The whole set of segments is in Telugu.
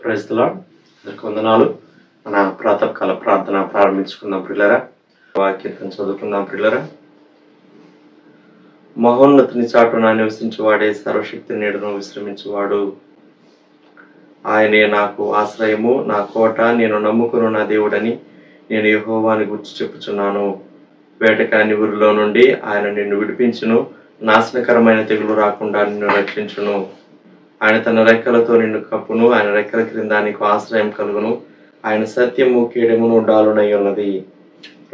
Praise the lord. అందరికి వందనాలు. మన ప్రాతకాల ప్రార్థన ప్రారంభించుకుందాం ప్రియులారా. వాక్యం చదువుకుందాం ప్రియులారా. మహోన్నతుని చాటున నివసించువాడే సర్వశక్తి నీడను విశ్రమించువాడు. ఆయనే నాకు ఆశ్రయము, నా కోట, నేను నమ్ముకును నా దేవుడని నేను యెహోవాని గురించి చెప్పుచున్నాను. వేటకాని ఊరిలో నుండి ఆయన నిన్ను విడిపించును, నాశనకరమైన తెగులు రాకుండా నిన్ను రక్షించును. ఆయన తన రెక్కలతో నిన్ను కప్పును, ఆయన రెక్కల క్రింద నీకు ఆశ్రయం కలుగును. ఆయన సత్యము కేడమును డాలునై ఉన్నది.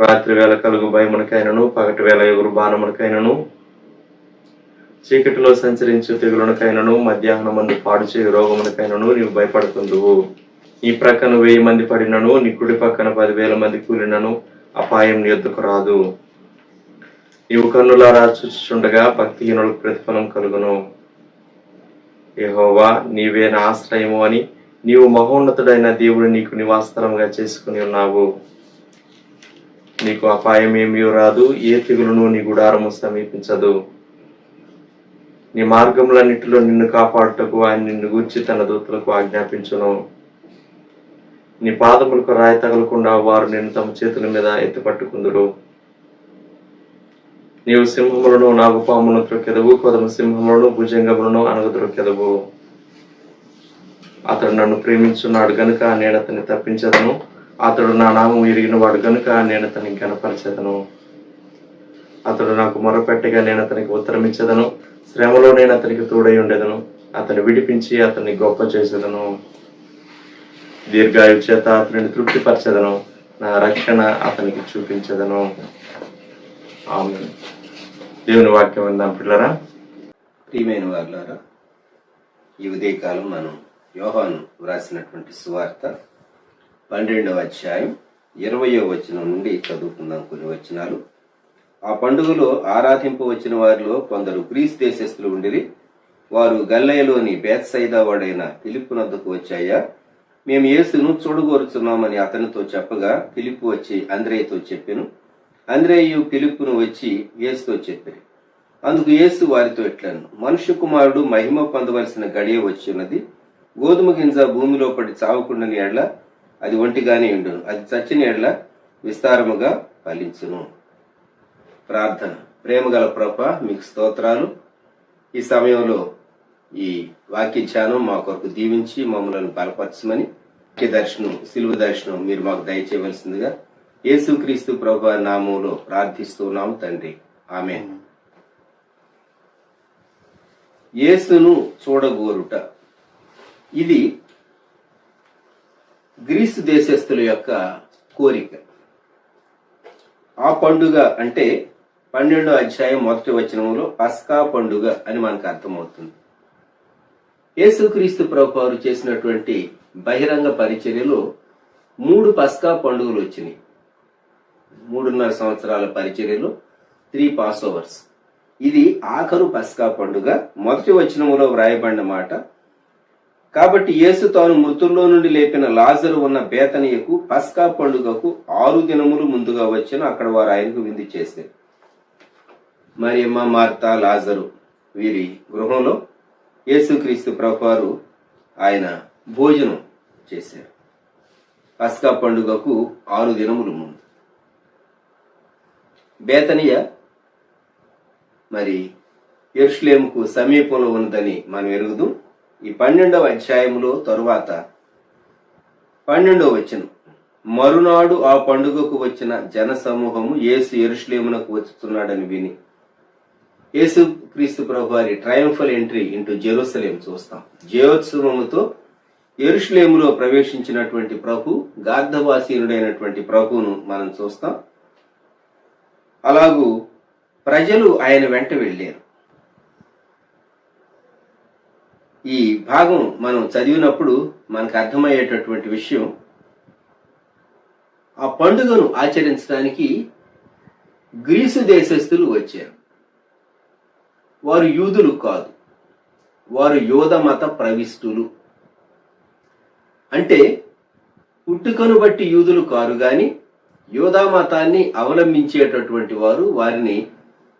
రాత్రి వేళ కలుగు భయమునకైనను, పగటి వేళ ఎగురు బాణమునకైనను, చీకటిలో సంచరించు తెగులునకైనను, మధ్యాహ్నం మందు పాడు చేయు రోగమునకైనను నీవు భయపడుతుందువు. నీ ప్రక్కన 1000 మంది పడినను, నీ కుడి పక్కన 10,000 మంది కూలినను అపాయం నీ యొద్దకు రాదు. నీవు కన్నులారా చూచుచుండగా భక్తిహీనులకు ప్రతిఫలం కలుగును. యెహోవా నీవే నా ఆశ్రయము అని నీవు మహోన్నతుడైన దేవుడు నీకు నివాసస్థలంగా చేసుకుని ఉన్నావు. నీకు అపాయం ఏమీ రాదు, ఏ తెగులును నీ గుడారము సమీపించదు. నీ మార్గములన్నిటిలో నిన్ను కాపాడుటకు ఆయన నిన్ను గూర్చి తన దూతలకు ఆజ్ఞాపించును. నీ పాదములకు రాయి తగలకుండా వారు నిన్ను తమ చేతుల మీద ఎత్తిపట్టుకుందురు. నీవు సింహములను, నాగుపాములను త్రొక్కెదవు, కొదమ సింహములను, భుజంగములను అనగద్రొక్కెదవు. అతడు నన్ను ప్రేమించున్నాడు గనుక నేను అతన్ని తప్పించదను. అతడు నా నామం ఎరిగిన వాడు గనుక నేను అతన్ని గణపరచెదను. అతడు నాకు మొరపెట్టగా నేను అతనికి ఉత్తరమిచ్చదను. శ్రమలో నేను అతనికి తోడై ఉండేదను. అతన్ని విడిపించి అతన్ని గొప్ప చేసేదను. దీర్ఘాయు చేత అతనిని తృప్తిపరచెదను. నా రక్షణ అతనికి చూపించదను. ఆమేన్. దేవుని వాక్యం విందాం పిల్లరా. ప్రియమైన వారులారా, ఈ ఉదయకాలం మనం యోహాను వ్రాసినటువంటి సువార్త 12వ అధ్యాయం 20వ వచనం నుండి చదువుకుందాం కొన్ని వచనాలు. ఆ పండుగలో ఆరాధింపవచ్చిన వారిలో కొందరు గ్రీస్ దేశస్థులు ఉండిరి. వారు గల్లయలోని బేత్సైదా వాడైన ఫిలిప్పు నద్దకు వచ్చాయా, మేము యేసును చూడగోరుచున్నామని అతనితో చెప్పగా, ఫిలిప్పు వచ్చి అంద్రేయుతో చెప్పెను. అంద్రేయు ఫిలిప్పును వచ్చి యేసుతో చెప్పారు. అందుకు యేసు వారితో ఇట్లను, మనుష్య కుమారుడు మహిమ పొందవలసిన గడియ వచ్చి ఉన్నది. గోధుమ గింజ భూమిలో పడి చావకుండాని ఎడ్ల అది ఒంటిగానే ఉండును, అది చచ్చిన ఎడ్ల విస్తారముగా ఫలించును. ప్రార్థన. ప్రేమగల ప్రభువా, మీకు స్తోత్రాలు. ఈ సమయంలో ఈ వాక్య ధ్యానం మా కొరకు దీవించి మమ్మల్ని బలపరచమని, దర్శనం, సిలువ దర్శనం మీరు మాకు దయచేయవలసిందిగా యేసుక్రీస్తు ప్రభువా నామములో ప్రార్థిస్తున్నాం తండ్రి. ఆమేన్. యేసును చూడగోరుట. ఇది గ్రీసు దేశస్థుల యొక్క కోరిక. ఆ పండుగ అంటే 12వ అధ్యాయం 1వ వచనంలో పస్కా పండుగ అని మనకు అర్థమవుతుంది. యేసుక్రీస్తు ప్రభువారు చేసినటువంటి బహిరంగ పరిచర్యలో 3 పస్కా పండుగలు వచ్చినాయి. 3.5 సంవత్సరాల పరిచర్యలో 3 పాస్ఓవర్స్. ఇది ఆఖరు పస్కా పండుగ. 1వ వచనములో వ్రాయబడిన మాట, కాబట్టి యేసు తాను మృతుల్లో నుండి లేపిన లాజరు ఉన్న బేతనియకు పస్కా పండుగకు 6 దినములు ముందుగా వచ్చాను. అక్కడ వారు ఆయనకు విందు చేశారు. మరియమ్మ, మార్తా, లాజరు వీరి గృహంలో యేసుక్రీస్తు ప్రభువారు ఆయన భోజనం చేశారు. పస్కా పండుగకు 6 దినములు ముందు. బేతనియ మరి యెరూషలేముకు సమీపంలో ఉన్నదని మనం ఎరుగుదు. ఈ 12వ అధ్యాయంలో తరువాత 12వ వచనం, మరునాడు ఆ పండుగకు వచ్చిన జన సమూహము యేసు యెరూషలేమునకు వచ్చుతున్నాడని విని, యేసు క్రీస్తు ప్రభువారి ట్రయంఫల్ ఎంట్రీ ఇంటూ జెరూసలేం చూస్తాం. జయోత్సవముతో యెరూషలేములో ప్రవేశించినటువంటి ప్రభు, గార్ధవాసీనుడైనటువంటి ప్రభువును మనం చూస్తాం. అలాగూ ప్రజలు ఆయన వెంట వెళ్ళారు. ఈ భాగం మనం చదివినప్పుడు మనకు అర్థమయ్యేటటువంటి విషయం, ఆ పండుగను ఆచరించడానికి గ్రీసు దేశస్థులు వచ్చారు. వారు యూదులు కాదు, వారు యోధ మత ప్రవిష్టులు. అంటే పుట్టుకను బట్టి యూదులు కారు గాని యోధా మతాన్ని అవలంబించేటటువంటి వారు, వారిని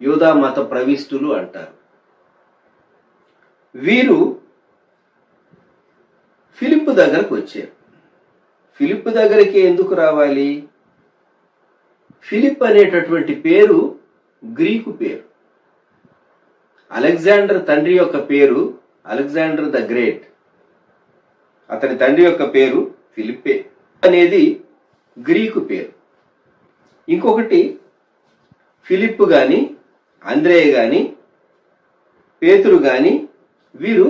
యోధా మత ప్రవిష్టులు అంటారు. వీరు ఫిలిప్పు దగ్గరకు వచ్చారు. ఫిలిప్పు దగ్గరికి ఎందుకు రావాలి? ఫిలిప్ అనేటటువంటి పేరు గ్రీకు పేరు. అలెగ్జాండర్ తండ్రి యొక్క పేరు అలెగ్జాండర్ ద గ్రేట్. అతని తండ్రి యొక్క పేరు ఫిలిప్పే అనేది గ్రీకు పేరు. ఇంకొకటి ఫిలిప్ గాని, అంద్రేయ గాని, పేతురు గాని వీరు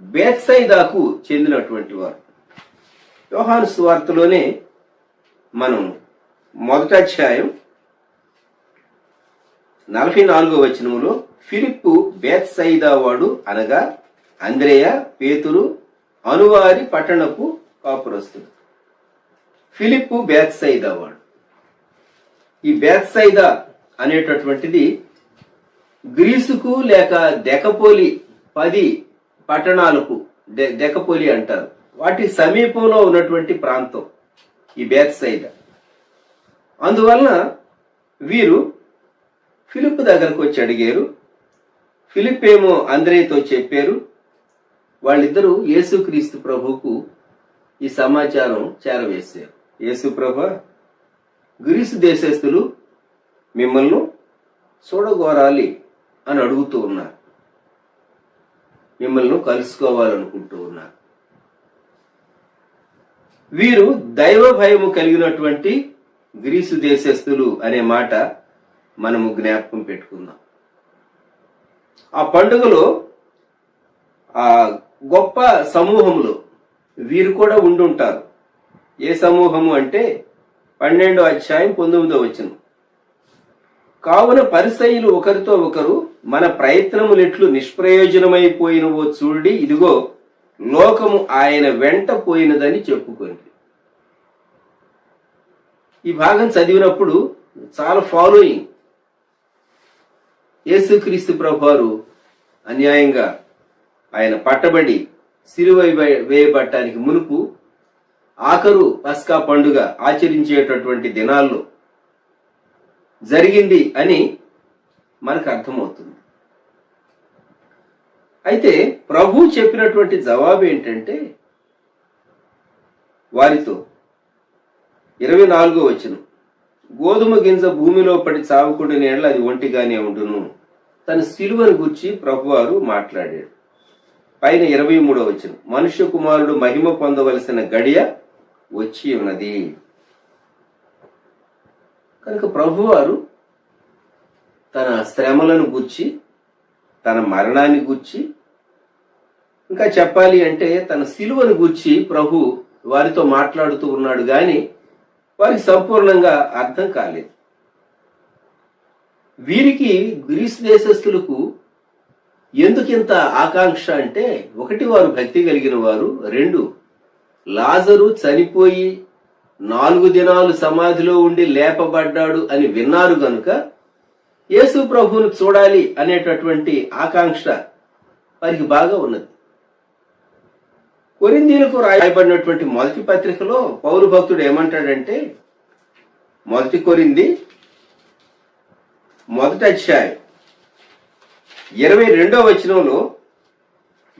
బేత్సైదాకు చెందినటువంటి వారు. యోహాను సువార్తలోనే మనం 1వ అధ్యాయం 44వ వచనములో ఫిలిప్పు బేత్సైదా వాడు అనగా అంద్రేయ, పేతురు అనువారి పట్టణపు కాపురస్తుడు. ఫిలిప్పు బేత్సైదా వాడు. ఈ బేత్సైదా అనేటటువంటిది గ్రీసుకు లేక దెకపోలి 10 పట్టణాలకు దెకపోలి అంటారు. వాటి సమీపంలో ఉన్నటువంటి ప్రాంతం ఈ బేత్సైదా. అందువలన వీరు ఫిలిప్ దగ్గరకు వచ్చి అడిగారు. ఫిలిప్ ఏమో అంద్రేయతో చెప్పారు. వాళ్ళిద్దరూ యేసుక్రీస్తు ప్రభువుకు ఈ సమాచారం చేరవేశారు. యేసు ప్రభు, గ్రీసు దేశస్థులు మిమ్మల్ని చూడగోరాలి అని అడుగుతూ ఉన్నారు, మిమ్మల్ని కలుసుకోవాలనుకుంటూ ఉన్నారు. వీరు దైవ భయము కలిగినటువంటి గ్రీసు దేశస్థులు అనే మాట మనము జ్ఞాపకం పెట్టుకుందాం. ఆ పండుగలో ఆ గొప్ప సమూహంలో వీరు కూడా ఉండుంటారు. ఏ సమూహము అంటే 12వ అధ్యాయం 19వ వచనం. కావున పరిసయ్యులు ఒకరితో ఒకరు, మన ప్రయత్నములెట్లు నిష్ప్రయోజనమైపోయినవో చూడి, ఇదిగో లోకము ఆయన వెంట పోయినదని చెప్పుకుంది. ఈ భాగం చదివినప్పుడు చాలా ఫాలోయింగ్. యేసుక్రీస్తు ప్రభువారు అన్యాయంగా ఆయన పట్టబడి సిలువ వేయబట్టానికి మునుపు ఆఖరు పస్కా పండుగ ఆచరించేటటువంటి దినాల్లో జరిగింది అని మనకు అర్థమవుతుంది. అయితే ప్రభు చెప్పినటువంటి జవాబు ఏంటంటే వారితో 24వ వచనం, గోధుమ గింజ భూమిలో పడి చావకుడిన ఎడల అది ఒంటిగానే ఉండును. తన సిలువను గూర్చి ప్రభువారు మాట్లాడాడు. పైన 23వ వచనం, మనుష్య కుమారుడు మహిమ పొందవలసిన గడియ వచ్చి ఉన్నది. కనుక ప్రభువారు తన శ్రమలను గూర్చి, తన మరణాన్ని గూర్చి, ఇంకా చెప్పాలి అంటే తన సిలువను గూర్చి ప్రభు వారితో మాట్లాడుతూ ఉన్నాడు. గాని వారికి సంపూర్ణంగా అర్థం కాలేదు. వీరికి గ్రీసు దేశస్థులకు ఎందుకింత ఆకాంక్ష అంటే, 1 వారు భక్తి కలిగిన వారు, 2 లాజరు చనిపోయి 4 దినాలు సమాధిలో ఉండి లేపబడ్డాడు అని విన్నారు గనుక యేసు ప్రభువును చూడాలి అనేటటువంటి ఆకాంక్ష వారికి బాగా ఉన్నది. కొరింథీయులకు రాయబడినటువంటి మొదటి పత్రికలో పౌలు భక్తుడు ఏమంటాడంటే, 1 కొరింథీ 1వ అధ్యాయం 22వ వచనంలో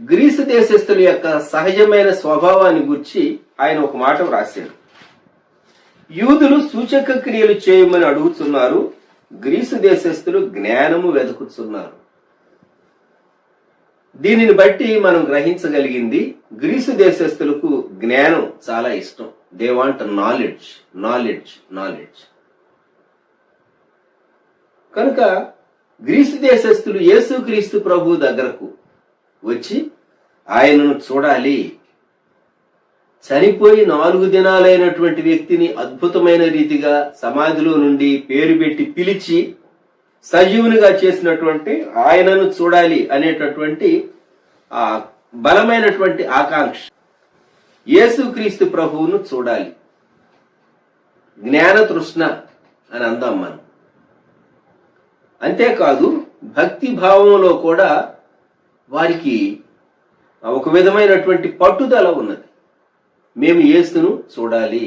గ్రీసు దేశస్థుల యొక్క సహజమైన స్వభావాన్ని గురించి ఆయన ఒక మాట వ్రాశాడు. యూదులు సూచక క్రియలు చేయమని అడుగుతున్నారు, గ్రీసు దేశస్థులు జ్ఞానము వెతుకుతున్నారు. దీనిని బట్టి మనం గ్రహించగలిగింది, గ్రీసు దేశస్థులకు జ్ఞానం చాలా ఇష్టం. They want knowledge, knowledge, knowledge. కనుక గ్రీసు దేశస్థులు యేసుక్రీస్తు ప్రభు దగ్గరకు వచ్చి ఆయనను చూడాలి. చనిపోయి 4 దినాలైనటువంటి వ్యక్తిని అద్భుతమైన రీతిగా సమాధిలో నుండి పేరు పెట్టి పిలిచి సజీవునిగా చేసినటువంటి ఆయనను చూడాలి అనేటటువంటి ఆ బలమైనటువంటి ఆకాంక్ష. యేసుక్రీస్తు ప్రభువును చూడాలి. జ్ఞాన తృష్ణ అని అందాం మనం. అంతేకాదు భక్తి భావంలో కూడా వారికి ఒక విధమైనటువంటి పట్టుదల ఉన్నది. మేము యేసును చూడాలి,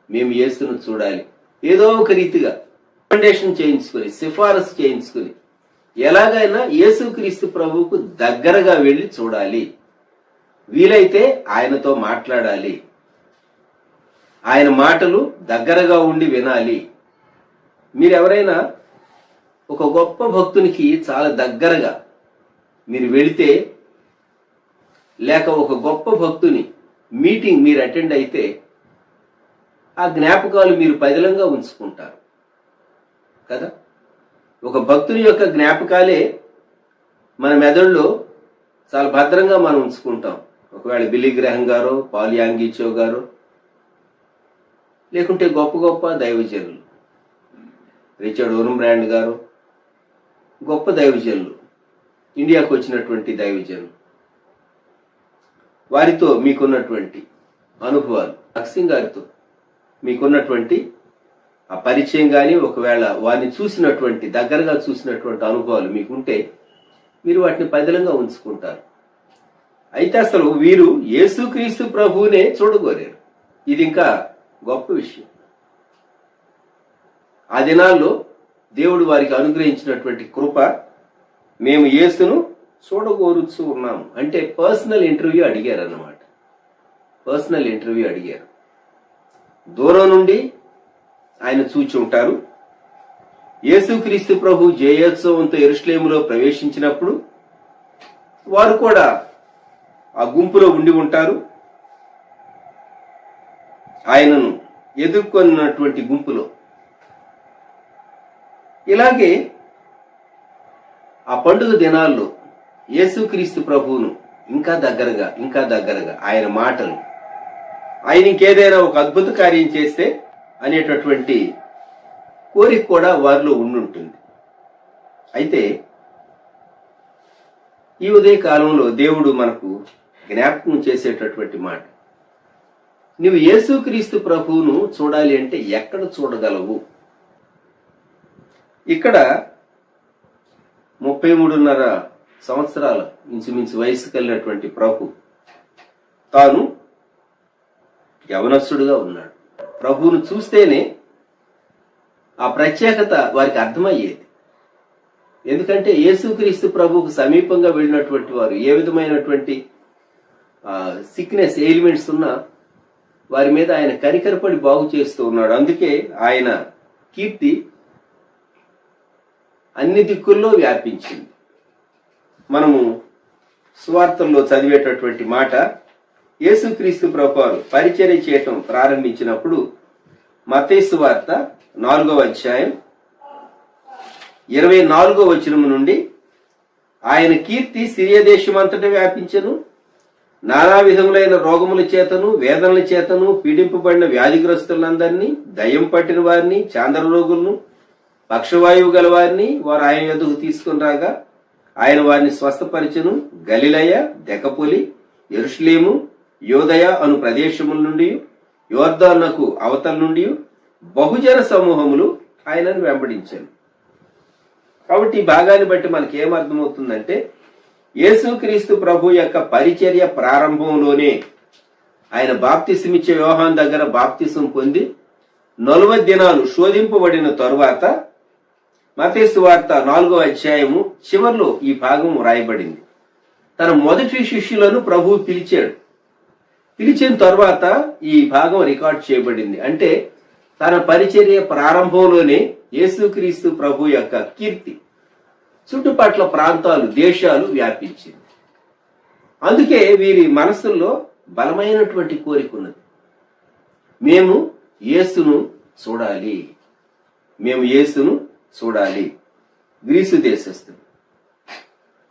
మేము యేసును చూడాలి. ఏదో ఒక రీతిగా రికమెండేషన్ చేయించుకుని, సిఫారసు చేయించుకుని ఎలాగైనా యేసుక్రీస్తు ప్రభువుకు దగ్గరగా వెళ్లి చూడాలి వీలైతే ఆయనతో మాట్లాడాలి. ఆయన మాటలు దగ్గరగా ఉండి వినాలి. మీరెవరైనా ఒక గొప్ప భక్తునికి చాలా దగ్గరగా మీరు వెళితే, లేక ఒక గొప్ప భక్తుని మీటింగ్ మీరు అటెండ్ అయితే, ఆ జ్ఞాపకాలు మీరు పదిలంగా ఉంచుకుంటారు కదా. ఒక భక్తుని యొక్క జ్ఞాపకాలే మన మెదడులో చాలా భద్రంగా మనం ఉంచుకుంటాం. ఒకవేళ బిల్లీ గ్రహం గారు, పాల్ యాంగిచో గారు, లేకుంటే గొప్ప గొప్ప దైవజనులు, రిచర్డ్ ఓర్మ్బ్రాండ్ గారు, గొప్ప దైవజనులు, ఇండియాకు వచ్చినటువంటి దైవజనులు, వారితో మీకున్నటువంటి అనుభవాలు, భగత్ గారితో మీకున్నటువంటి ఆ పరిచయం కానీ, ఒకవేళ వారిని చూసినటువంటి దగ్గరగా చూసినటువంటి అనుభవాలు మీకుంటే మీరు వాటిని పదిలంగా ఉంచుకుంటారు. అయితే అసలు వీరు యేసుక్రీస్తు ప్రభువునే చూడగోరారు. ఇది ఇంకా గొప్ప విషయం. ఆ దినాల్లో దేవుడు వారికి అనుగ్రహించినటువంటి కృప, మేము యేసును చూడగోరుచు ఉన్నాము అంటే పర్సనల్ ఇంటర్వ్యూ అడిగారు అన్నమాట. పర్సనల్ ఇంటర్వ్యూ అడిగారు. దూరం నుండి ఆయన చూచి ఉంటారు. యేసుక్రీస్తు ప్రభు జయోత్సవంతో యెరూషలేములో ప్రవేశించినప్పుడు వారు కూడా ఆ గుంపులో ఉండి ఉంటారు. ఆయనను ఎదుర్కొన్నటువంటి గుంపులో. ఇలాగే ఆ పండుగ దినాల్లో యేసుక్రీస్తు ప్రభువును ఇంకా దగ్గరగా ఆయన మాటలు, ఆయన ఇంకేదైనా ఒక అద్భుత కార్యం చేస్తే అనేటటువంటి కోరిక కూడా వారిలో ఉండుంటుంది. అయితే ఈ ఉదయ కాలంలో దేవుడు మనకు జ్ఞాపకం చేసేటటువంటి మాట, నువ్వు యేసుక్రీస్తు ప్రభువును చూడాలి అంటే ఎక్కడ చూడగలవు? ఇక్కడ 33.5 సంవత్సరాల ఇంచుమించు వయసు కలిగినటువంటి ప్రభు తాను యవనస్తుడుగా ఉన్నాడు. ప్రభువును చూస్తేనే ఆ ప్రత్యేకత వారికి అర్థమయ్యేది. ఎందుకంటే యేసుక్రీస్తు ప్రభువుకు సమీపంగా వెళ్ళినటువంటి వారు ఏ విధమైనటువంటి సిక్నెస్ ఎలిమెంట్స్ ఉన్నా వారి మీద ఆయన కనికరపడి బాగు చేస్తూ ఉన్నాడు. అందుకే ఆయన కీర్తి అన్ని దిక్కుల్లో వ్యాపించింది. మనము సువార్తల్లో చదివేటటువంటి మాట, యేసుక్రీస్తు ప్రభువారు పరిచర్య చేయటం ప్రారంభించినప్పుడు మత్తయి సువార్త 4వ అధ్యాయం 24వ వచనం నుండి, ఆయన కీర్తి సిరియా దేశమంతటా వ్యాపించెను. నానా విధములైన రోగముల చేతను వేదనల చేతను పీడింపబడిన వ్యాధిగ్రస్తులందరినీ, దయ్యం పట్టిన వారిని, చాంద్ర రోగులను, పక్షవాయువు గల వారిని వారు ఆయన యొద్దకు తీసుకుని రాగా ఆయన వారిని స్వస్థపరిచెను. గలిలయ, దెకపొలి, యెరూషలేము, యోదయ అను ప్రదేశముల నుండి, యోర్దానుకు అవతల నుండి బహుజన సమూహములు ఆయనను వెంబడించాను. కాబట్టి ఈ భాగాన్ని బట్టి మనకి ఏమర్థమవుతుందంటే, యేసుక్రీస్తు ప్రభు యొక్క పరిచర్య ప్రారంభంలోనే ఆయన బాప్తిసమిచ్చే యోహాను దగ్గర బాప్తిసం పొంది 40 దినాలు శోధింపబడిన తరువాత మత్తయి సువార్త 4వ అధ్యాయము చివర్లో ఈ భాగం రాయబడింది. తన మొదటి శిష్యులను ప్రభువు పిలిచాడు. పిలిచిన తర్వాత ఈ భాగం రికార్డ్ చేయబడింది. అంటే తన పరిచర్య ప్రారంభంలోనే యేసుక్రీస్తు ప్రభు యొక్క కీర్తి చుట్టుపట్ల ప్రాంతాలు, దేశాలు వ్యాపించింది. అందుకే వీరి మనసుల్లో బలమైనటువంటి కోరిక ఉన్నది, మేము యేసును చూడాలి, మేము యేసును చూడాలి. గ్రీసు దేశస్థులు.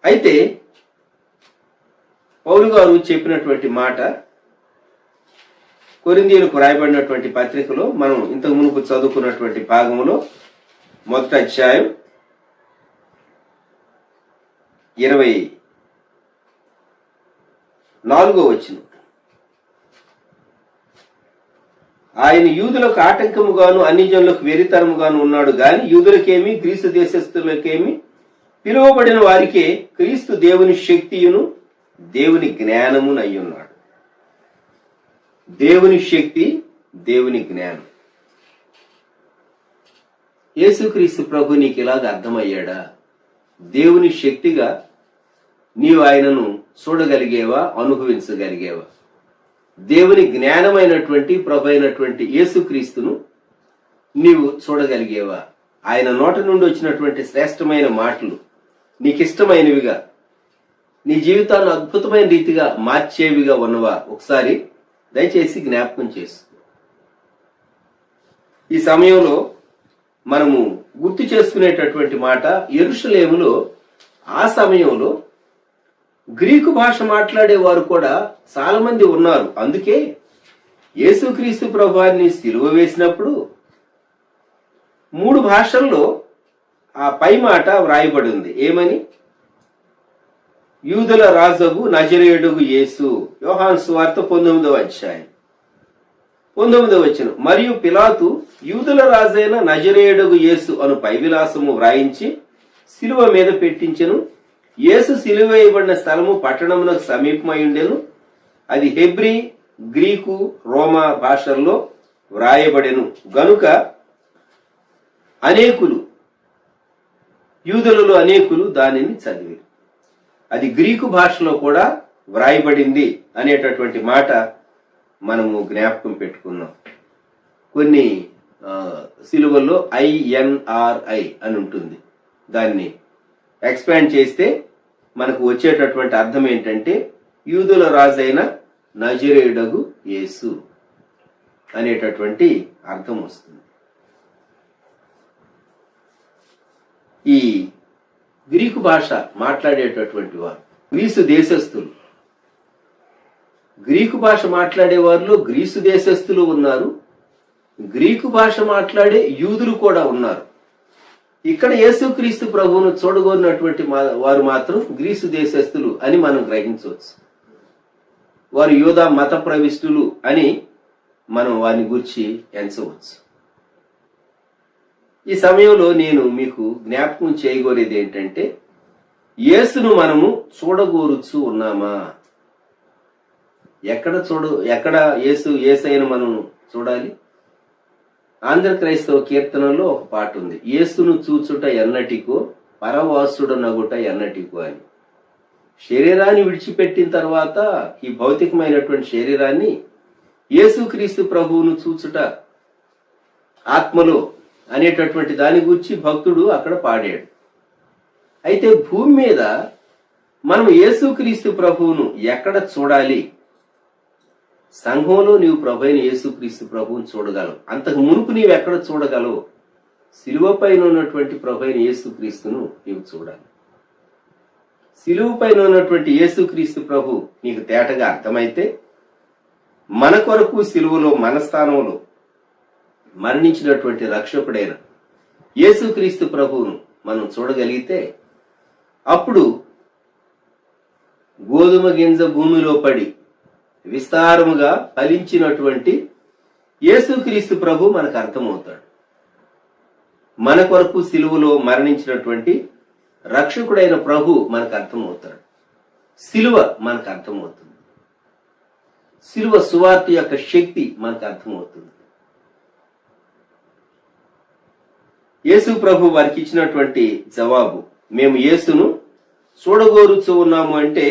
అయితే పౌలు గారు చెప్పినటువంటి మాట కొరింథీయులకు రాయబడినటువంటి పత్రికలో మనం ఇంతకు మునుపు చదువుకున్నటువంటి భాగంలో 1వ అధ్యాయం 24వ వచనం, ఆయన యూదులకు ఆటంకముగాను అన్ని జనులకు వెరితరముగాను ఉన్నాడు గాని యూదులకేమి గ్రీసు దేశస్థులకేమి పిలువబడిన వారికే క్రీస్తు దేవుని శక్తియును దేవుని జ్ఞానమునయ్యున్నాడు. దేవుని శక్తి, దేవుని జ్ఞానం. యేసుక్రీస్తు ప్రభు నీకు ఇలాగ అర్థమయ్యాడా? దేవుని శక్తిగా నీవు ఆయనను చూడగలిగేవా, అనుభవించగలిగేవా? దేవుని జ్ఞానమైనటువంటి ప్రభు అయినటువంటి యేసుక్రీస్తును నీవు చూడగలిగేవా? ఆయన నోట నుండి వచ్చినటువంటి శ్రేష్టమైన మాటలు నీకిష్టమైనవిగా, నీ జీవితాన్ని అద్భుతమైన రీతిగా మార్చేవిగా ఉన్నవా? ఒకసారి దయచేసి జ్ఞాపకం చేసుకో. ఈ సమయంలో మనము గుర్తు చేసుకునేటటువంటి మాట, యెరూషలేములో ఆ సమయంలో గ్రీకు భాష మాట్లాడేవారు కూడా చాలా మంది ఉన్నారు. అందుకే యేసుక్రీస్తు ప్రభువాన్ని సిలువ వేసినప్పుడు 3 భాషల్లో ఆ పై మాట వ్రాయబడి ఉంది. ఏమని? యూదుల రాజగు నజరేయుడగు యేసు. యోహాను సువార్త 19వ అధ్యాయం 19వ వచనం. మరియు పిలాతు యూదుల రాజైన నజరేయుడగు యేసు అను పై విలాసము వ్రాయించి సిలువ మీద పెట్టించెను. యేసు సిలువ వేయబడిన స్థలము పట్టణమునకు సమీపమై ఉండెను. అది హెబ్రీ, గ్రీకు, రోమా భాషల్లో వ్రాయబడెను గనుక అనేకులు, యూదులలో అనేకులు దానిని చదివి. అది గ్రీకు భాషలో కూడా వ్రాయబడింది అనేటటువంటి మాట మనము జ్ఞాపకం పెట్టుకున్నాం. కొన్ని సిలువల్లో INRI అని ఉంటుంది. దాన్ని ఎక్స్పాండ్ చేస్తే మనకు వచ్చేటటువంటి అర్థం ఏంటంటే యూదుల రాజైన నజరేయుడగు యేసు అనేటటువంటి అర్థం వస్తుంది. ఈ గ్రీకు భాష మాట్లాడేటటువంటి వారు గ్రీసు దేశస్థులు. గ్రీకు భాష మాట్లాడే వారిలో గ్రీసు దేశస్థులు ఉన్నారు, గ్రీకు భాష మాట్లాడే యూదులు కూడా ఉన్నారు. ఇక్కడ యేసుక్రీస్తు ప్రభువును చూడగోరినటువంటి వారు మాత్రం గ్రీసు దేశస్థులు అని మనం గ్రహించవచ్చు. వారు యూదా మత ప్రవిష్టులు అని మనం వారిని గురించి ఎంచవచ్చు. ఈ సమయంలో నేను మీకు జ్ఞాపకం చేయగోరేది ఏంటంటే, యేసును మనము చూడగోరుచు ఉన్నామా? ఎక్కడ యేసయ్యను మనం చూడాలి? ఆంధ్ర క్రైస్తవ కీర్తనలో ఒక పాట ఉంది, యేసును చూచుట ఎన్నటికో పరవాసుడనగుట ఎన్నటికో అని. శరీరాన్ని విడిచిపెట్టిన తర్వాత ఈ భౌతికమైనటువంటి శరీరాన్ని యేసుక్రీస్తు ప్రభువును చూచుట ఆత్మలో అనేటటువంటి దాని గురించి భక్తుడు అక్కడ పాడాడు. అయితే భూమి మీద మనం యేసుక్రీస్తు ప్రభువును ఎక్కడ చూడాలి? సంఘంలో నీవు ప్రభు అయిన యేసుక్రీస్తు ప్రభువును చూడగలవు. అంతకు మునుపు నీవు ఎక్కడ చూడగలవు? సిలువ పైన ఉన్నటువంటి ప్రభు అయిన యేసుక్రీస్తును నీవు చూడాలి. సిలువ పైన ఉన్నటువంటి యేసుక్రీస్తు ప్రభు నీకు తేటగా అర్థమైతే, మన కొరకు సిలువలో మన స్థానంలో మరణించినటువంటి రక్షకుడైన యేసుక్రీస్తు ప్రభువును మనం చూడగలిగితే, అప్పుడు గోధుమ గింజ భూమిలో పడి విస్తారముగా ఫలించినటువంటి యేసుక్రీస్తు ప్రభు మనకు అర్థమవుతాడు. మన కొరకు సిలువలో మరణించినటువంటి రక్షకుడైన ప్రభు మనకు అర్థమవుతాడు. సిలువ మనకు అర్థమవుతుంది. సిలువ సువార్త యొక్క శక్తి మనకు అర్థమవుతుంది. యేసు ప్రభు వారికి ఇచ్చినటువంటి జవాబు, మేము యేసును చూడగోరుచు ఉన్నాము అంటే,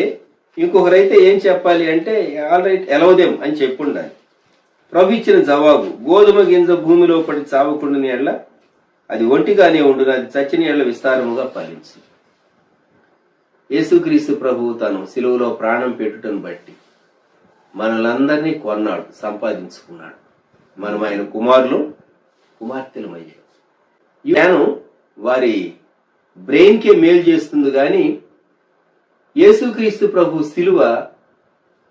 ఇంకొకరైతే ఏం చెప్పాలి అంటే, ఆల్ రైట్ ఎలవదేం అని చెప్పుండాలి. ప్రభు ఇచ్చిన జవాబు, గోధుమ గింజ భూమిలో పడి చావకుండాని ఎడ్ల అది ఒంటిగానే ఉండును, అది చచ్చిన ఎడ్ల విస్తారముగా ఫలించు. యేసుక్రీస్తు ప్రభు తను సిలువలో ప్రాణం పెట్టుటను బట్టి మనలందరినీ కొన్నాడు, సంపాదించుకున్నాడు. మనం ఆయన కుమారులు, కుమార్తెలమయ్యాం. ఈ జ్ఞానం వారి బ్రెయిన్కే మేలు చేస్తుంది, కానీ యేసుక్రీస్తు ప్రభు సిలువ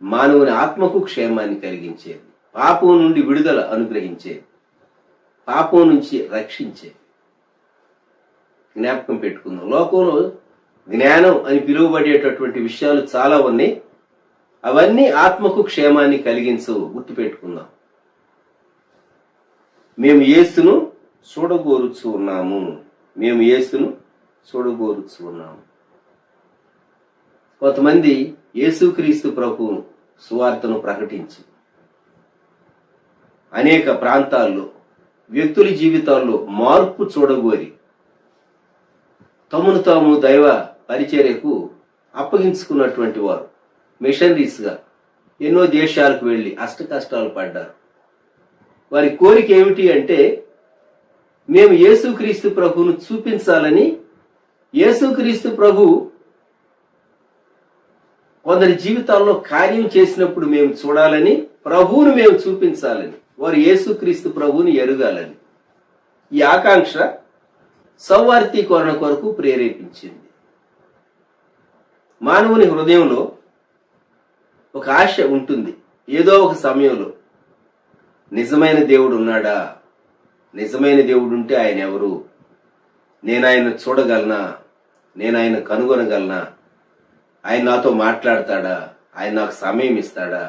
మానవుని ఆత్మకు క్షేమాన్ని కలిగించేది, పాపం నుండి విడుదల అనుగ్రహించేది, పాపం నుంచి రక్షించేది. జ్ఞాపకం పెట్టుకుందాం. లోకంలో జ్ఞానం అని పిలువబడేటటువంటి విషయాలు చాలా ఉన్నాయి. అవన్నీ ఆత్మకు క్షేమాన్ని కలిగించవు. గుర్తుపెట్టుకుందాం. మేము యేసును చూడగోరుచు ఉన్నాము. మేము యేసును చూడగోరుచు ఉన్నాము. కొంతమంది యేసుక్రీస్తు ప్రభు సువార్తను ప్రకటించి అనేక ప్రాంతాల్లో వ్యక్తుల జీవితాల్లో మార్పు చూడగోరి తమను తాము దైవ పరిచర్యకు అప్పగించుకున్నటువంటి వారు మిషనరీస్గా ఎన్నో దేశాలకు వెళ్ళి అష్ట కష్టాలు పడ్డారు. వారి కోరిక ఏమిటి అంటే, మేము యేసుక్రీస్తు ప్రభువును చూపించాలని, యేసుక్రీస్తు ప్రభు కొందరి జీవితాల్లో కార్యం చేసినప్పుడు మేము చూడాలని, ప్రభువును మేము చూపించాలని, వారు యేసుక్రీస్తు ప్రభువుని ఎరుగాలని. ఈ ఆకాంక్ష సౌవార్తీకరణ కొరకు ప్రేరేపించింది. మానవుని హృదయంలో ఒక ఆశ ఉంటుంది. ఏదో ఒక సమయంలో నిజమైన దేవుడు ఉన్నాడా, నిజమైన దేవుడు ఉంటే ఆయన ఎవరు, నేను ఆయన చూడగలనా, నేను ఆయన కనుగొనగలనా, ఆయన నాతో మాట్లాడతాడా, ఆయన నాకు సమయం ఇస్తాడా,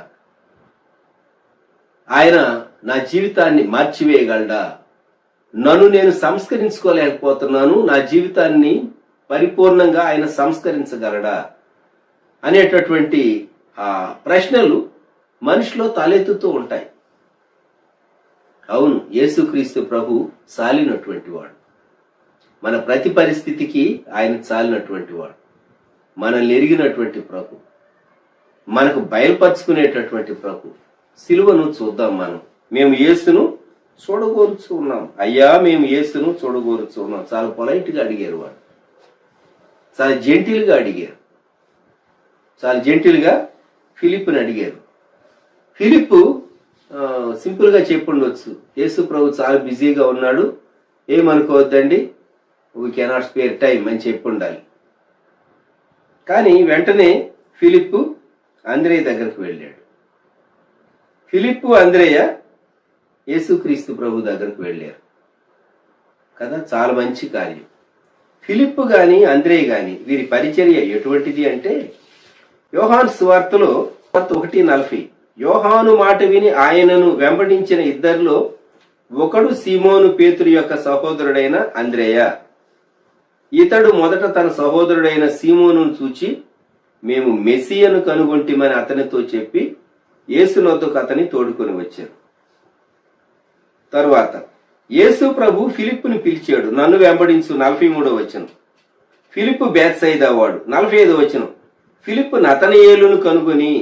ఆయన నా జీవితాన్ని మార్చివేయగలడా, నన్ను నేను సంస్కరించుకోలేకపోతున్నాను, నా జీవితాన్ని పరిపూర్ణంగా ఆయన సంస్కరించగలడా అనేటటువంటి ప్రశ్నలు మనిషిలో తలెత్తుతూ ఉంటాయి. అవును, యేసుక్రీస్తు ప్రభు చాలినటువంటి వాడు. మన ప్రతి పరిస్థితికి ఆయన చాలినటువంటి వాడు. మనల్ని ఎరిగినటువంటి ప్రభు, మనకు బయలుపరుచుకునేటటువంటి ప్రభు. సిలువను చూద్దాం. మేము యేసును చూడగోరుచు ఉన్నాం. అయ్యా, మేము యేసును చూడగోరుచు ఉన్నాం. చాలా పొలైట్గా అడిగారు వాడు. చాలా జెంటిల్గా అడిగారు. చాలా జెంటిల్గా ఫిలిప్ని అడిగారు. ఫిలిప్ సింపుల్ గా చెప్పుండొచ్చు, యేసు ప్రభు చాలా బిజీగా ఉన్నాడు, ఏమనుకోవద్దండి, వీ కెనాట్ స్పేర్ టైం అని చెప్పుండాలి. కానీ వెంటనే ఫిలిప్ అంద్రేయ దగ్గరకు వెళ్ళాడు. ఫిలిప్ అంద్రేయ యేసుక్రీస్తు ప్రభు దగ్గరకు వెళ్ళారు కదా. చాలా మంచి కార్యం. ఫిలిప్ గాని అంద్రేయ గాని వీరి పరిచర్య ఎటువంటిది అంటే, యోహాను సువార్తలో 1:40, యోహాను మాట విని ఆయనను వెంబడించిన ఇద్దరిలో ఒకడు సీమోను పేతురు యొక్క సహోదరుడైన అంద్రేయ. ఇతడు మొదట తన సహోదరుడైన సీమోను చూచి, మేము మెస్సియను కనుగొంటిమని అతనితో చెప్పి యేసునొద్దకు అతని తోడుకొని వచ్చారు. తరువాత యేసు ప్రభు ఫిలిప్పుని పిలిచాడు, నన్ను వెంబడించు. 43వ వచనం. ఫిలిప్పు బేత్సయిదా వాడు. 45వ వచనం. ఫిలిప్పు నతనయేలును కనుగొని,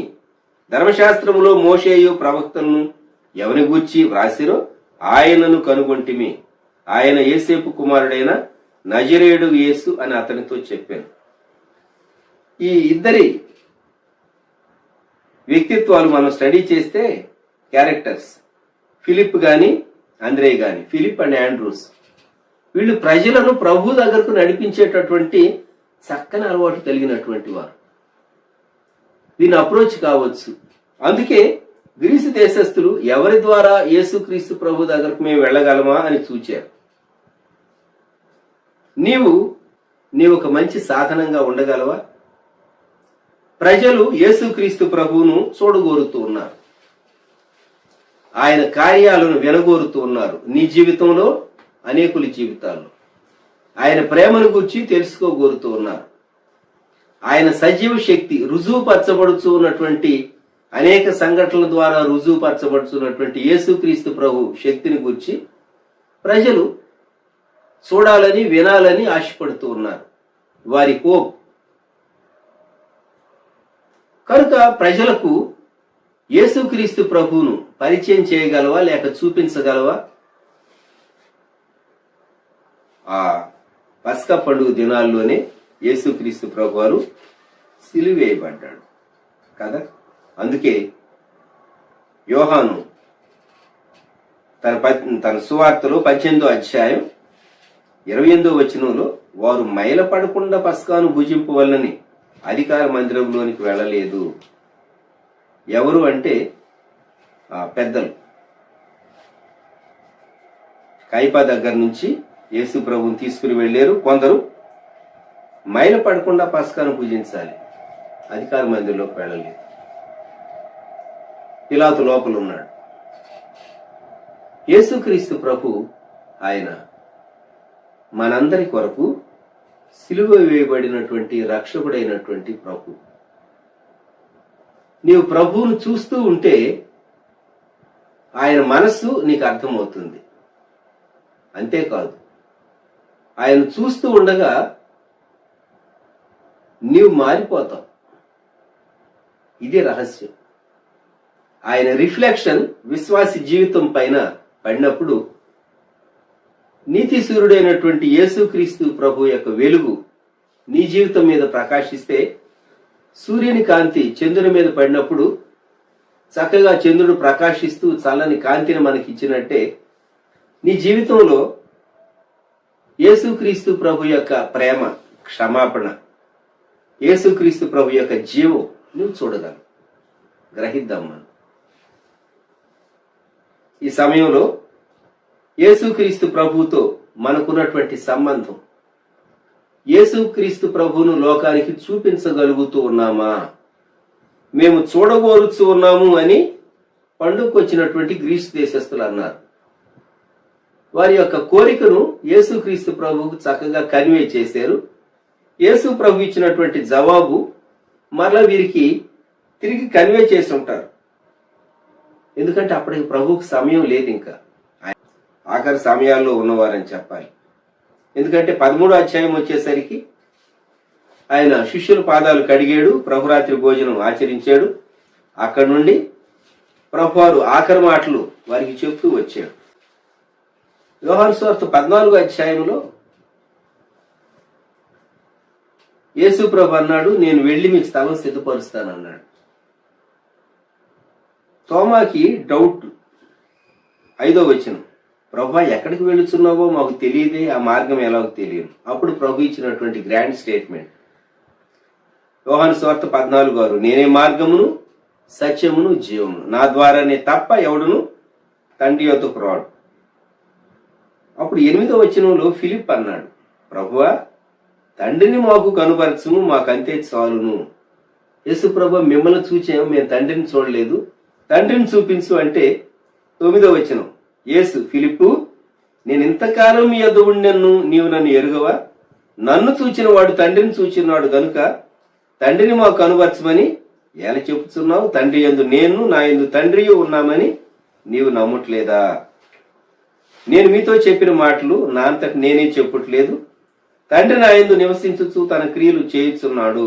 ధర్మశాస్త్రములో మోషేయు ప్రవక్తలను ఎవని గూర్చి వ్రాసిరో ఆయనను కనుగొంటిమి, ఆయన యేసేపు కుమారుడైన నజరేయుడు యేసు అని అతనితో చెప్పాను. ఈ ఇద్దరి వ్యక్తిత్వాలు మనం స్టడీ చేస్తే, క్యారెక్టర్స్, ఫిలిప్ గాని అంద్రేయ గాని, ఫిలిప్ అండ్ ఆండ్రూస్, వీళ్ళు ప్రజలను ప్రభు దగ్గరకు నడిపించేటటువంటి చక్కని అలవాటు కలిగినటువంటి వారు. దీని అప్రోచ్ కావచ్చు. అందుకే గ్రీసు దేశస్థులు ఎవరి ద్వారా యేసుక్రీస్తు ప్రభు దగ్గరకు మేము వెళ్ళగలమా అని చూచారు. నీవు ఒక మంచి సాధనంగా ఉండగలవా? ప్రజలు యేసుక్రీస్తు ప్రభువును చూడగోరుతూ ఉన్నారు, ఆయన కార్యాలను వినగోరుతూ ఉన్నారు. నీ జీవితంలో, అనేకుల జీవితాల్లో ఆయన ప్రేమను గురించి తెలుసుకోగోరుతూ ఉన్నారు. ఆయన సజీవ శక్తి రుజువుపరచబడుతూ ఉన్నటువంటి, అనేక సంఘటనల ద్వారా రుజువుపరచబడుతున్నటువంటి యేసుక్రీస్తు ప్రభు శక్తిని గురించి ప్రజలు చూడాలని, వినాలని ఆశపడుతూ ఉన్నారు. వారి హోప్. కనుక ప్రజలకు యేసుక్రీస్తు ప్రభువును పరిచయం చేయగలవా, లేక చూపించగలవా? ఆ పస్కా పండుగ దినాల్లోనే యేసుక్రీస్తు ప్రభు వారు సిలువేయబడ్డాడు కదా. అందుకే యోహాను తన సువార్తలో 18వ అధ్యాయం 28వ వచనంలో, వారు మైలపడకుండా పస్కాను భుజింపవలనని అధికార మందిరంలోనికి వెళ్ళలేదు. ఎవరు అంటే పెద్దలు. కైపా దగ్గర నుంచి యేసు ప్రభువుని తీసుకుని వెళ్ళారు. కొందరు మైల పడకుండా పస్కాను పూజించాలి, అధికార మందిరంలోకి వెళ్ళలేదు. పిలాతు లోపల ఉన్నాడు. యేసుక్రీస్తు ప్రభు ఆయన మనందరి కొరకు సిలువ వేయబడినటువంటి రక్షకుడైనటువంటి ప్రభు. నీవు ప్రభువును చూస్తూ ఉంటే ఆయన మనస్సు నీకు అర్థమవుతుంది. అంతేకాదు, ఆయన చూస్తూ ఉండగా నీవు మారిపోతావు. ఇదే రహస్యం. ఆయన రిఫ్లెక్షన్ విశ్వాసి జీవితం పైన పడినప్పుడు నీతి సూర్యుడైనటువంటి యేసుక్రీస్తు ప్రభు యొక్క వెలుగు నీ జీవితం మీద ప్రకాశిస్తే, సూర్యుని కాంతి చంద్రుని మీద పడినప్పుడు చక్కగా చంద్రుడు ప్రకాశిస్తూ చల్లని కాంతిని మనకి ఇచ్చినట్టే, నీ జీవితంలో యేసుక్రీస్తు ప్రభు యొక్క ప్రేమ, క్షమాపణ, యేసుక్రీస్తు ప్రభు యొక్క జీవం నువ్వు చూడగలవు. గ్రహిద్దాం మనం. ఈ సమయంలో యేసుక్రీస్తు ప్రభువుతో మనకున్నటువంటి సంబంధం, యేసుక్రీస్తు ప్రభువును లోకానికి చూపించగలుగుతూ ఉన్నామా? మేము చూడగోరుచూ ఉన్నాము అని పండుగకొచ్చినటువంటి గ్రీసు దేశస్తులు అన్నారు. వారి యొక్క కోరికను యేసుక్రీస్తు ప్రభువుకు చక్కగా కన్వే చేశారు. యేసు ప్రభు ఇచ్చినటువంటి జవాబు మరలా వీరికి తిరిగి కన్వే చేసి ఉంటారు. ఎందుకంటే అప్పటికి ప్రభువుకు సమయం లేదు, ఇంకా ఆఖరి సమయాల్లో ఉన్నవారని చెప్పాలి. ఎందుకంటే 13వ అధ్యాయం వచ్చేసరికి ఆయన శిష్యుల పాదాలు కడిగాడు, ప్రభురాత్రి భోజనం ఆచరించాడు. అక్కడి నుండి ప్రభువారు ఆఖరి మాటలు వారికి చెప్తూ వచ్చాడు. యోహాను సువార్త 14వ అధ్యాయంలో యేసు ప్రభు అన్నాడు, నేను వెళ్లి మీకు స్థలం సిద్ధపరుస్తానన్నాడు. తోమాకి డౌట్, 5వ వచనం, ప్రభువా ఎక్కడికి వెళుతున్నావో మాకు తెలియదే, ఆ మార్గం ఎలాగో తెలియదు. అప్పుడు ప్రభు ఇచ్చినటువంటి గ్రాండ్ స్టేట్మెంట్ యోహాను సువార్త 14:6, నేనే మార్గమును సత్యమును జీవమును, నా ద్వారానే తప్ప ఎవడును తండ్రి యొద్దకు రాడు. అప్పుడు 8వ వచనంలో ఫిలిప్ అన్నాడు, ప్రభువా తండ్రిని మాకు కనుపరచుము, మాకంతే చాలును. యేసు ప్రభు మిమ్మల్ని చూచాము, మేము తండ్రిని చూడలేదు, తండ్రిని చూపించు అంటే 9వ వచనం, యేసు ఫిలిప్పు, నేను ఇంతకాలం మీ యొద్ద ఉండెను, నీవు నన్ను ఎరుగవా? నన్ను చూచిన వాడు తండ్రిని చూచినాడు గనుక తండ్రిని మాకు కనుపరచమని ఎలా చెప్పుచున్నావు? తండ్రి యందు నేను, నా యందు తండ్రి ఉన్నామని నీవు నమ్మట్లేదా? నేను మీతో చెప్పిన మాటలు నా అంతటి నేనే చెప్పట్లేదు, తండ్రి నా యందు నివసించుచు తన క్రియలు చేయుచున్నాడు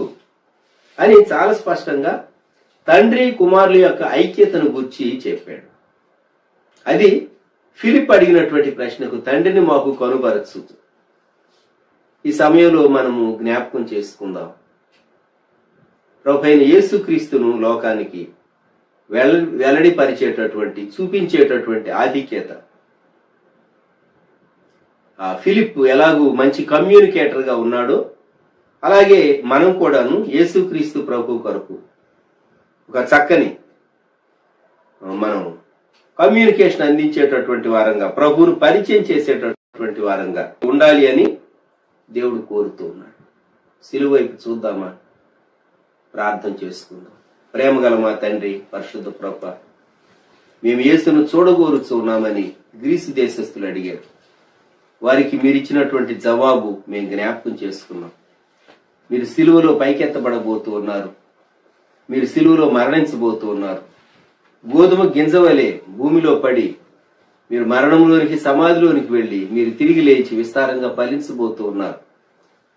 అని చాలా స్పష్టంగా తండ్రి కుమారుల యొక్క ఐక్యతను గురించి చెప్పాడు. అది ఫిలిప్ అడిగినటువంటి ప్రశ్నకు, తండ్రిని మాకు కనుపరచు. ఈ సమయంలో మనము జ్ఞాపకం చేసుకుందాం, ప్రభువైన యేసుక్రీస్తును లోకానికి వెల్లడిపరిచేటటువంటి, చూపించేటటువంటి ఆధిక్యత ఆ ఫిలిప్ ఎలాగూ మంచి కమ్యూనికేటర్ గా ఉన్నాడో, అలాగే మనం కూడాను యేసుక్రీస్తు ప్రభు కొరకు ఒక చక్కని మనం కమ్యూనికేషన్ అందించేటటువంటి వారంగా, ప్రభువును పరిచయం చేసేటటువంటి వారంగా ఉండాలి అని దేవుడు కోరుతూ ఉన్నాడు. సిలువ వైపు చూద్దామా? ప్రార్థన చేసుకుందాం. ప్రేమగల మా తండ్రి, పరిశుద్ధ ప్రభువా, మేము యేసును చూడగోరుచూ ఉన్నామని గ్రీసు దేశస్తులు అడిగారు. వారికి మీరు ఇచ్చినటువంటి జవాబు మేము జ్ఞాపకం చేసుకున్నాం. మీరు సిలువలో పైకెత్తబడబోతూ ఉన్నారు, మీరు సిలువలో మరణించబోతూ ఉన్నారు. గోధుమ గింజ వలె భూమిలో పడి మీరు మరణంలోనికి, సమాధిలోనికి వెళ్లి మీరు తిరిగి లేచి విస్తారంగా ఫలించబోతూ ఉన్నారు.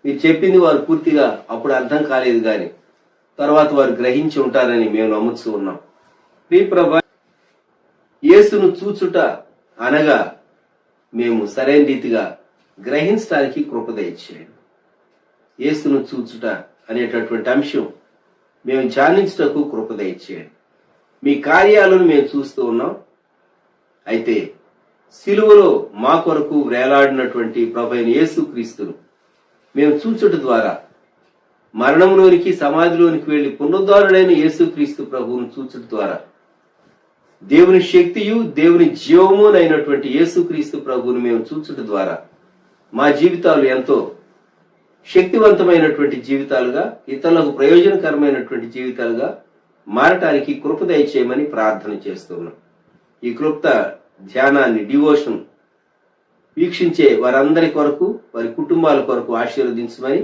మీరు చెప్పింది వారు పూర్తిగా అప్పుడు అర్థం కాలేదు, గాని తర్వాత వారు గ్రహించి ఉంటారని మేము నమ్ముతూ ఉన్నాం. ప్రియ ప్రభువా, యేసును చూచుట అనగా మేము సరైన రీతిగా గ్రహించడానికి కృప దయచేయండి. యేసును చూచుట అనేటటువంటి అంశం మేము ధ్యానించుటకు కృప దయచేయండి. మీ కార్యాలను మేము చూస్తూ ఉన్నాం. అయితే సిలువలో మా కొరకు వేలాడినటువంటి ప్రభువైన యేసుక్రీస్తును మేము చూచుట ద్వారా, మరణంలోనికి, సమాధిలోనికి వెళ్లి పునరుద్ధరుడైన యేసుక్రీస్తు ప్రభువును చూచుట ద్వారా, దేవుని శక్తియు దేవుని జీవము అయినటువంటి యేసుక్రీస్తు ప్రభువును మేము చూచుట ద్వారా మా జీవితాలు ఎంతో శక్తివంతమైనటువంటి జీవితాలుగా, ఇతరులకు ప్రయోజనకరమైనటువంటి జీవితాలుగా మారటానికి కృప దయచేయమని ప్రార్థన చేస్తున్నాం. ఈ క్లుప్త ధ్యానాన్ని, డివోషన్ వీక్షించే వారందరి కొరకు, వారి కుటుంబాల కొరకు ఆశీర్వదించమని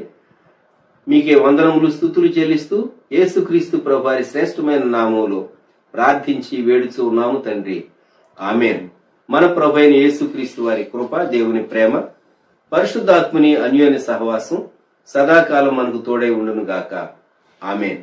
మీకే వందనములు, స్తుతులు చెల్లిస్తూ యేసుక్రీస్తు ప్రభు వారి శ్రేష్టమైన నామములో ప్రార్థించి వేడుచూ ఉన్నాము తండ్రి. ఆమేన్. మన ప్రభు అయిన యేసుక్రీస్తు వారి కృప, దేవుని ప్రేమ, పరిశుద్ధాత్ముని అన్యోన్య సహవాసం సదాకాలం మనకు తోడై ఉండును గాక. ఆమేన్.